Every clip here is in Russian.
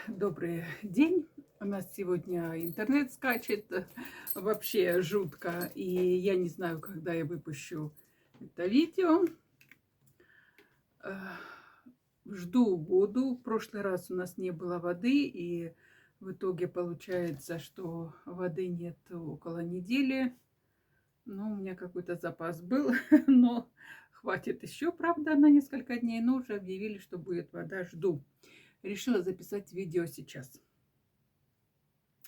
Добрый день. У нас сегодня интернет скачет, вообще жутко. И я не знаю, когда я выпущу это видео. Э, Жду воду. В прошлый раз у нас не было воды, и в итоге получается, что воды нет около недели. Ну, у меня какой-то запас был, но хватит еще, правда, на несколько дней. Но уже объявили, что будет вода. Жду. Решила записать видео сейчас.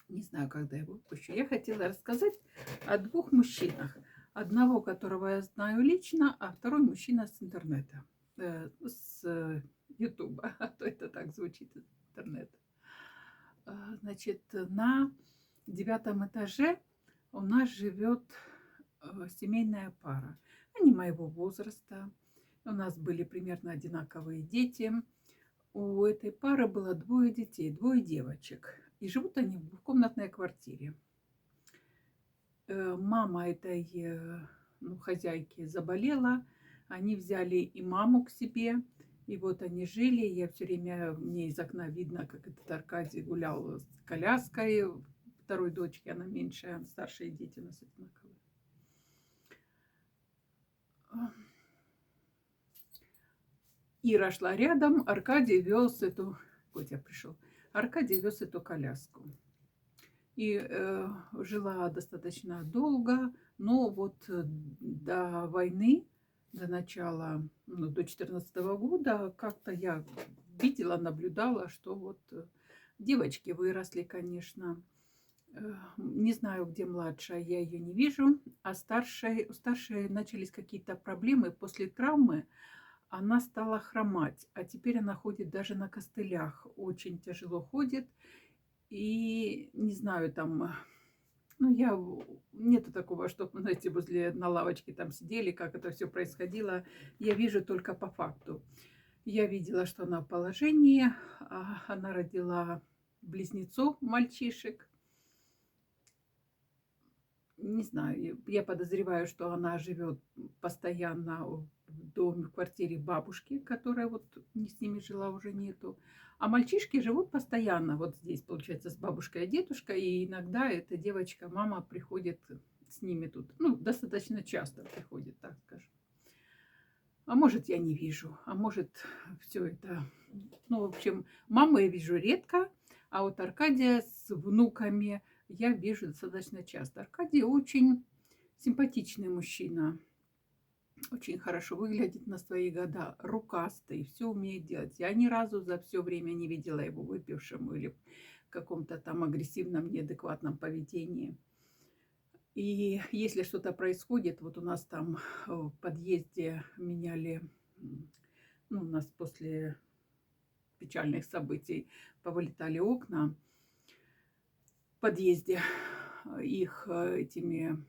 Не знаю, когда я выпущу. Я хотела рассказать о двух мужчинах. Одного, которого я знаю лично, а второй мужчина с интернета. С Ютуба. А то это так звучит, из интернета. Значит, на 9 этаже у нас живет семейная пара. Они моего возраста. У нас были примерно одинаковые дети. У этой пары было двое детей, двое девочек. И живут они в двухкомнатной квартире. Мама этой хозяйки заболела. Они взяли и маму к себе. И вот они жили. Я все время, мне из окна видно, как этот Аркадий гулял с коляской. Второй дочки, она меньшая, старшие дети у нас одинаковые. Ира шла рядом, Аркадий вез эту... Котя пришел. Аркадий вез эту коляску. И жила достаточно долго, но вот до войны, до начала, до 2014 года, как-то я видела, наблюдала, что вот девочки выросли, конечно. Не знаю, где младшая, я ее не вижу. А у старшей начались какие-то проблемы после травмы. Она стала хромать, а теперь она ходит даже на костылях. Очень тяжело ходит. И не знаю, там, нету такого, чтобы, знаете, на лавочке там сидели, как это все происходило. Я вижу только по факту. Я видела, что она в положении. Она родила близнецов, мальчишек. Не знаю, я подозреваю, что она живет постоянно в доме, в квартире бабушки, которая вот не с ними жила, уже нету. А мальчишки живут постоянно вот здесь, получается, с бабушкой и дедушкой. И иногда эта девочка, мама приходит с ними тут. Ну, достаточно часто приходит, так скажем. А может, я не вижу, а может, все это... Ну, в общем, маму я вижу редко, а вот Аркадия с внуками я вижу достаточно часто. Аркадий очень симпатичный мужчина, очень хорошо выглядит на свои года, рукастый, все умеет делать. Я ни разу за все время не видела его выпившим или в каком-то там агрессивном, неадекватном поведении. И если что-то происходит, вот у нас там в подъезде меняли, ну, у нас после печальных событий повылетали окна в подъезде, их этими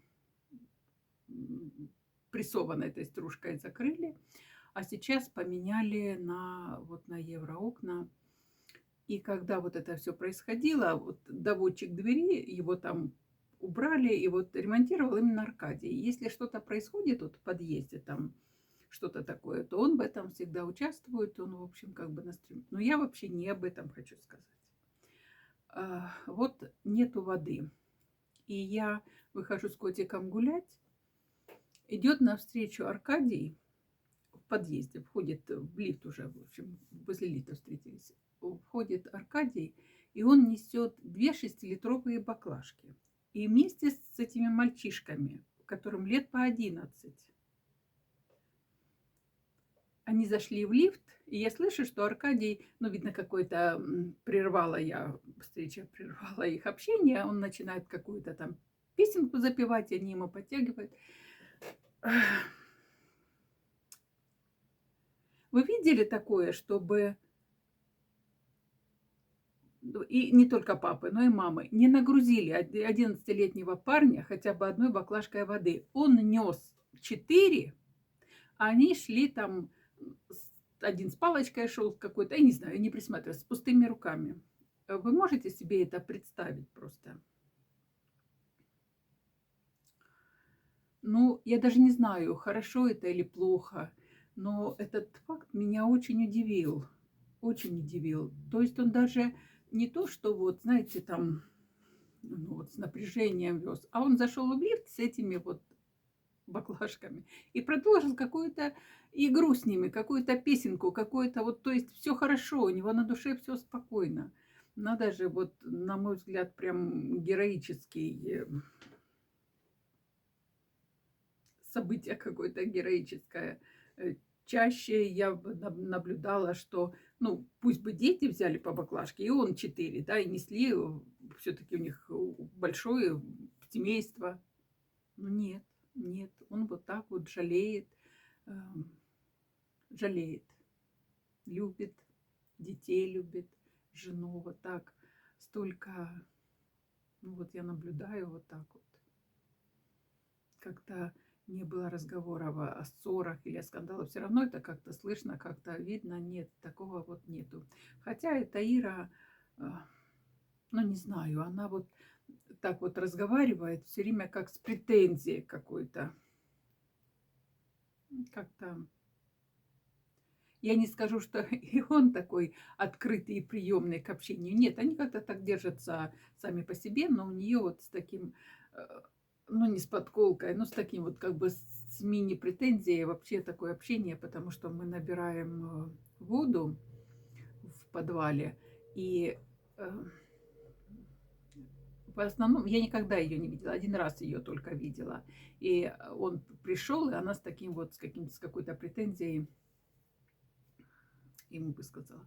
прессованной этой стружкой закрыли, а сейчас поменяли вот на евроокна. И когда вот это все происходило, вот доводчик двери, его там убрали, и вот ремонтировал именно Аркадий. Если что-то происходит вот в подъезде, там что-то такое, то он в этом всегда участвует, он, в общем, как бы на стрим. Но я вообще не об этом хочу сказать. Вот нету воды. И я выхожу с котиком гулять. Идет навстречу Аркадий в подъезде, входит в лифт уже, в общем, возле лифта встретились. Входит Аркадий, и он несет 2 6-литровые баклажки. И вместе с этими мальчишками, которым лет по 11, они зашли в лифт, и я слышу, что Аркадий, ну, видно, какой-то встреча прервала их общение, он начинает какую-то там песенку запевать, они ему подтягивают. Вы видели такое, чтобы, и не только папы, но и мамы, не нагрузили 11-летнего парня хотя бы одной баклажкой воды? Он нес 4, а они шли там, один с палочкой шел какой-то, я не знаю, я не присматривалась, с пустыми руками. Вы можете себе это представить просто? Ну, я даже не знаю, хорошо это или плохо, но этот факт меня очень удивил. Очень удивил. То есть он даже не то, что вот, знаете, там ну, вот с напряжением вез, а он зашел в лифт с этими вот баклажками и продолжил какую-то игру с ними, какую-то песенку, какую-то вот, то есть все хорошо, у него на душе все спокойно. Надо же, вот, на мой взгляд, прям героический событие какое-то героическое. Чаще я наблюдала, что, ну, пусть бы дети взяли по баклажке, и он 4, да, и несли, все-таки у них большое семейство. Но нет, нет, он вот так вот жалеет, эм, жалеет, любит, детей любит, жену вот так, столько, ну вот я наблюдаю вот так вот. Как-то не было разговора о ссорах или о скандалах. Все равно это как-то слышно, как-то видно. Нет, такого вот нету. Хотя эта Ира, ну не знаю, она вот так вот разговаривает все время как с претензией какой-то. Как-то я не скажу, что и он такой открытый и приемный к общению. Нет, они как-то так держатся сами по себе, но у нее вот с таким, э, ну не с подколкой, но с таким вот как бы с мини-претензией вообще такое общение, потому что мы набираем воду в подвале, и э, в основном я никогда ее не видела, один раз ее только видела. И он пришел, и она с таким вот, с какой-то претензией ему высказала.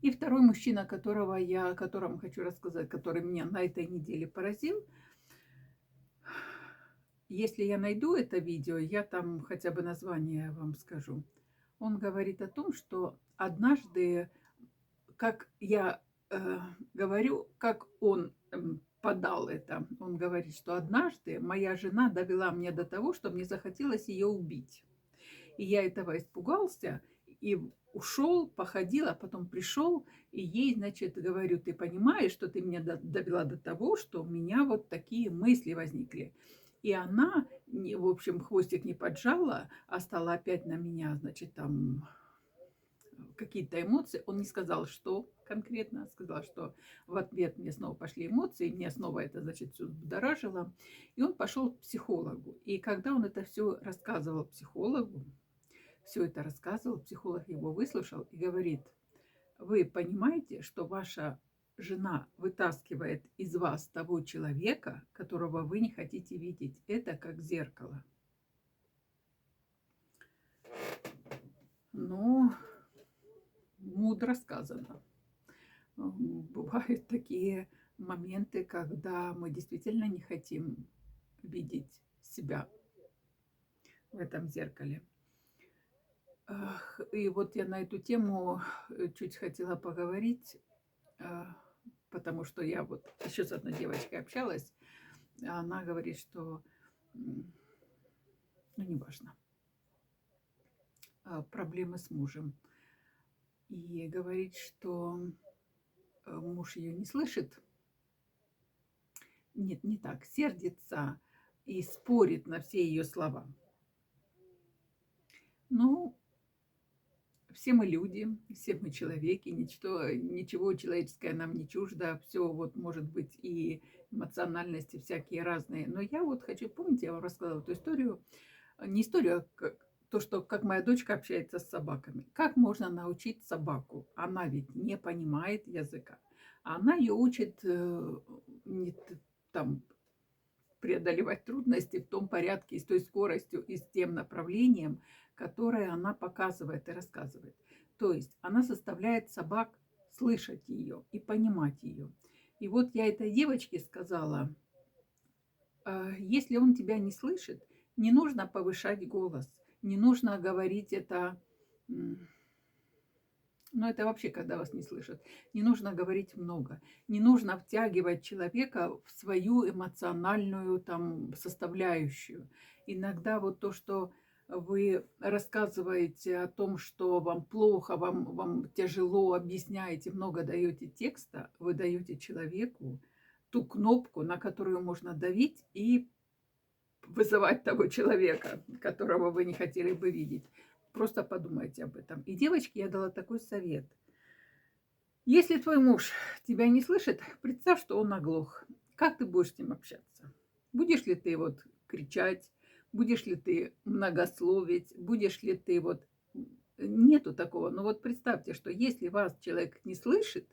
И второй мужчина, о котором хочу рассказать, который меня на этой неделе поразил. Если я найду это видео, я там хотя бы название вам скажу. Он говорит о том, что однажды, как я говорю, как он подал это. Он говорит, что однажды моя жена довела меня до того, что мне захотелось ее убить. И я этого испугался и ушел, походил, а потом пришел, и ей, значит, говорю, ты понимаешь, что ты меня довела до того, что у меня вот такие мысли возникли. И она, в общем, хвостик не поджала, а стала опять на меня, значит, там какие-то эмоции. Он не сказал, что конкретно, сказал, что в ответ мне снова пошли эмоции, меня снова это, значит, все взбудоражило. И он пошел к психологу. И когда он это все рассказывал психологу, все это рассказывал, психолог его выслушал и говорит, вы понимаете, что ваша жена вытаскивает из вас того человека, которого вы не хотите видеть. Это как зеркало. Ну, мудро сказано. Бывают такие моменты, когда мы действительно не хотим видеть себя в этом зеркале. И вот я на эту тему чуть хотела поговорить, потому что я вот еще с одной девочкой общалась, а она говорит, что, ну, неважно, проблемы с мужем. И говорит, что муж ее не слышит. Нет, не так, сердится и спорит на все ее слова. Ну, все мы люди, все мы человеки, ничего человеческое нам не чуждо, все вот может быть и эмоциональности всякие разные. Но я вот хочу, помните, я вам рассказала эту историю, не историю, а то, что как моя дочка общается с собаками. Как можно научить собаку? Она ведь не понимает языка. Она ее учит там преодолевать трудности в том порядке, и с той скоростью, и с тем направлением, которое она показывает и рассказывает. То есть она заставляет собак слышать ее и понимать ее. И вот я этой девочке сказала, если он тебя не слышит, не нужно повышать голос, не нужно говорить это, но это вообще, когда вас не слышат. Не нужно говорить много. Не нужно втягивать человека в свою эмоциональную там составляющую. Иногда вот то, что вы рассказываете о том, что вам плохо, вам тяжело, объясняете, много даете текста, вы даете человеку ту кнопку, на которую можно давить и вызывать того человека, которого вы не хотели бы видеть. Просто подумайте об этом. И девочке я дала такой совет. Если твой муж тебя не слышит, представь, что он оглох. Как ты будешь с ним общаться? Будешь ли ты вот кричать? Будешь ли ты многословить? Будешь ли ты вот... Нету такого. Но вот представьте, что если вас человек не слышит,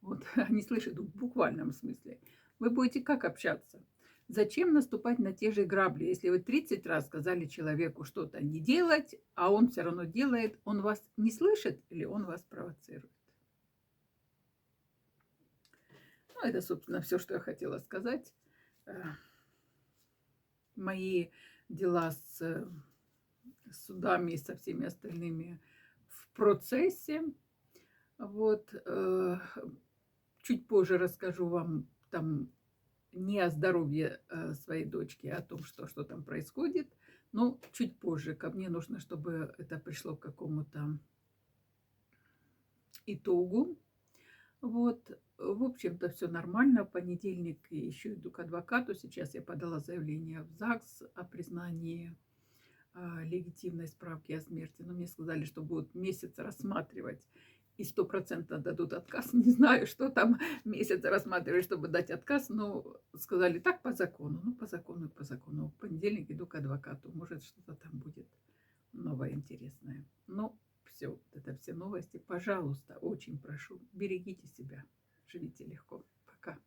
вот не слышит в буквальном смысле, вы будете как общаться? Зачем наступать на те же грабли? Если вы 30 раз сказали человеку что-то не делать, а он все равно делает, он вас не слышит или он вас провоцирует? Ну, это, собственно, все, что я хотела сказать. Э, Мои дела с судами и со всеми остальными в процессе. Вот. Чуть позже расскажу вам там не о здоровье своей дочки, а о том, что там происходит. Но чуть позже. Ко мне нужно, чтобы это пришло к какому-то итогу. Вот, в общем-то, все нормально. В понедельник еще иду к адвокату. Сейчас я подала заявление в ЗАГС о признании легитимной справки о смерти. Но мне сказали, что будут месяц рассматривать и 100% дадут отказ. Не знаю, что там месяц рассматривать, чтобы дать отказ. Но сказали так по закону. Ну, по закону и по закону. В понедельник иду к адвокату. Может, что-то там будет новое, интересное. Ну, все, вот это все новости. Пожалуйста, очень прошу, берегите себя. Живите легко. Пока.